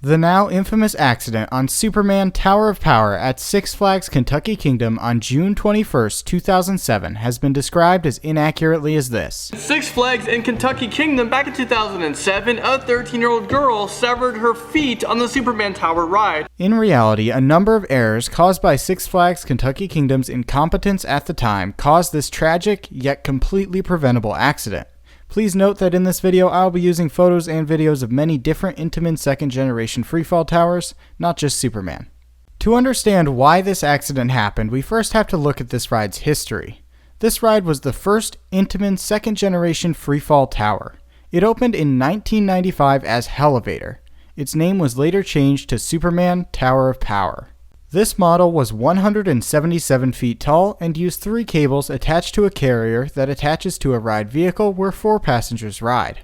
The now infamous accident on Superman Tower of Power at Six Flags Kentucky Kingdom on June 21st, 2007 has been described as inaccurately as this. Six Flags in Kentucky Kingdom back in 2007, a 13-year-old girl severed her feet on the Superman Tower ride. In reality, a number of errors caused by Six Flags Kentucky Kingdom's incompetence at the time caused this tragic yet completely preventable accident. Please note that in this video, I'll be using photos and videos of many different Intamin second generation freefall towers, not just Superman. To understand why this accident happened, we first have to look at this ride's history. This ride was the first Intamin second generation freefall tower. It opened in 1995 as Hellevator. Its name was later changed to Superman Tower of Power. This model was 177 feet tall and used 3 cables attached to a carrier that attaches to a ride vehicle where 4 passengers ride.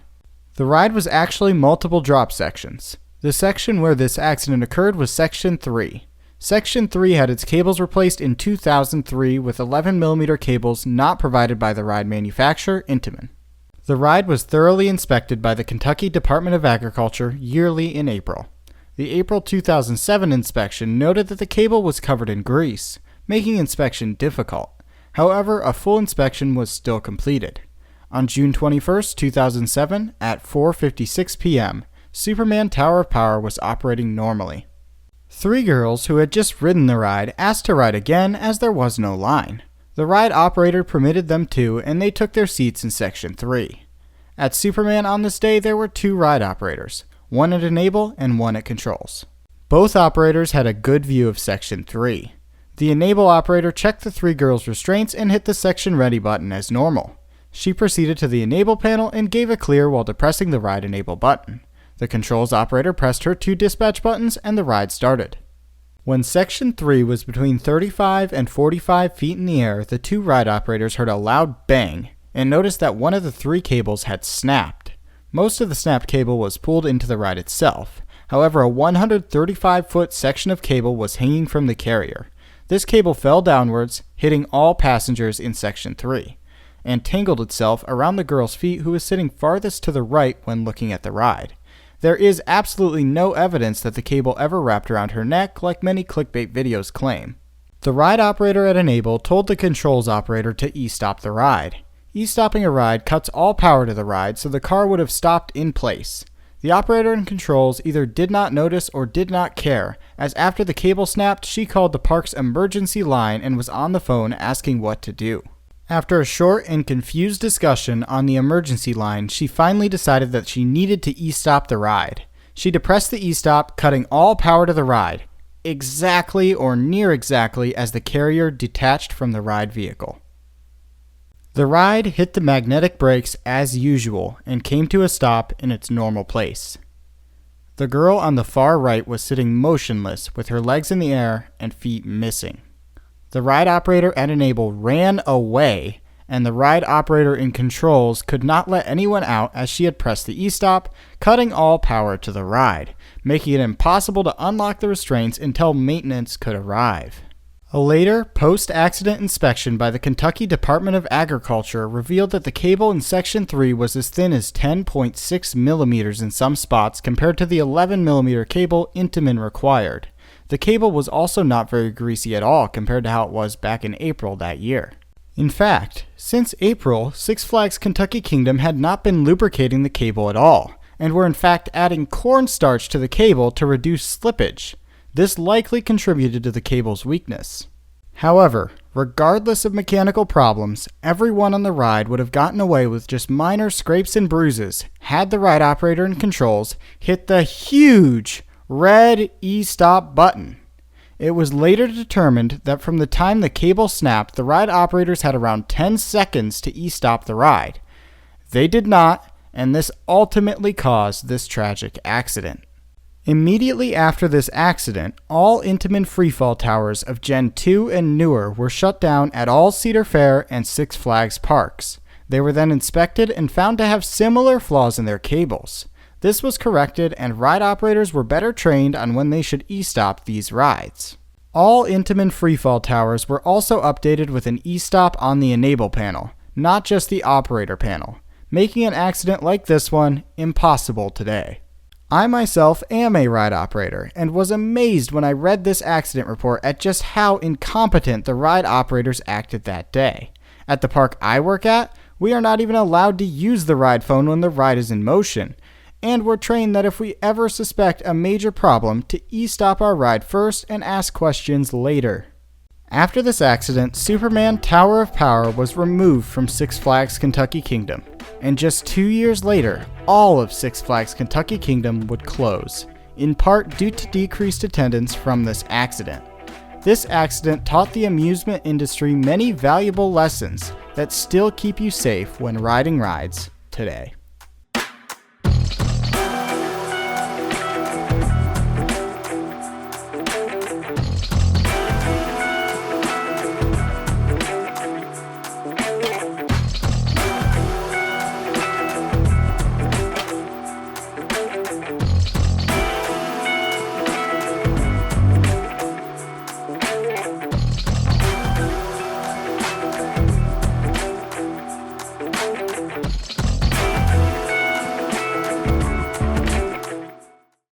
The ride was actually multiple drop sections. The section where this accident occurred was Section 3. Section 3 had its cables replaced in 2003 with 11mm cables not provided by the ride manufacturer, Intamin. The ride was thoroughly inspected by the Kentucky Department of Agriculture yearly in April. The April 2007 inspection noted that the cable was covered in grease, making inspection difficult. However, a full inspection was still completed. On June 21, 2007, at 4:56 p.m., Superman Tower of Power was operating normally. 3 girls who had just ridden the ride asked to ride again as there was no line. The ride operator permitted them to, and they took their seats in Section 3. At Superman on this day, there were 2 ride operators, one at Enable and one at Controls. Both operators had a good view of Section 3. The Enable operator checked the 3 girls' restraints and hit the Section Ready button as normal. She proceeded to the Enable panel and gave a clear while depressing the Ride Enable button. The Controls operator pressed her 2 dispatch buttons and the ride started. When Section 3 was between 35 and 45 feet in the air, the 2 ride operators heard a loud bang and noticed that one of the 3 cables had snapped. Most of the snapped cable was pulled into the ride itself. However, a 135-foot section of cable was hanging from the carrier. This cable fell downwards, hitting all passengers in Section 3, and tangled itself around the girl's feet who was sitting farthest to the right when looking at the ride. There is absolutely no evidence that the cable ever wrapped around her neck like many clickbait videos claim. The ride operator at Enable told the Controls operator to e-stop the ride. E-stopping a ride cuts all power to the ride, so the car would have stopped in place. The operator in Controls either did not notice or did not care, as after the cable snapped, she called the park's emergency line and was on the phone asking what to do. After a short and confused discussion on the emergency line, she finally decided that she needed to e-stop the ride. She depressed the e-stop, cutting all power to the ride, exactly or near exactly as the carrier detached from the ride vehicle. The ride hit the magnetic brakes as usual and came to a stop in its normal place. The girl on the far right was sitting motionless with her legs in the air and feet missing. The ride operator at Enable ran away, and the ride operator in Controls could not let anyone out as she had pressed the e-stop, cutting all power to the ride, making it impossible to unlock the restraints until maintenance could arrive. A later, post-accident inspection by the Kentucky Department of Agriculture revealed that the cable in Section 3 was as thin as 10.6 millimeters in some spots compared to the 11mm cable Intamin required. The cable was also not very greasy at all compared to how it was back in April that year. In fact, since April, Six Flags Kentucky Kingdom had not been lubricating the cable at all, and were in fact adding cornstarch to the cable to reduce slippage. This likely contributed to the cable's weakness. However, regardless of mechanical problems, everyone on the ride would have gotten away with just minor scrapes and bruises had the ride operator in Controls hit the huge red e-stop button. It was later determined that from the time the cable snapped, the ride operators had around 10 seconds to e-stop the ride. They did not, and this ultimately caused this tragic accident. Immediately after this accident, all Intamin freefall towers of Gen 2 and newer were shut down at all Cedar Fair and Six Flags parks. They were then inspected and found to have similar flaws in their cables. This was corrected, and ride operators were better trained on when they should e-stop these rides. All Intamin freefall towers were also updated with an e-stop on the Enable panel, not just the operator panel, making an accident like this one impossible today. I myself am a ride operator and was amazed when I read this accident report at just how incompetent the ride operators acted that day. At the park I work at, we are not even allowed to use the ride phone when the ride is in motion, and we're trained that if we ever suspect a major problem to e-stop our ride first and ask questions later. After this accident, Superman Tower of Power was removed from Six Flags Kentucky Kingdom, and just 2 years later, all of Six Flags Kentucky Kingdom would close, in part due to decreased attendance from this accident. This accident taught the amusement industry many valuable lessons that still keep you safe when riding rides today.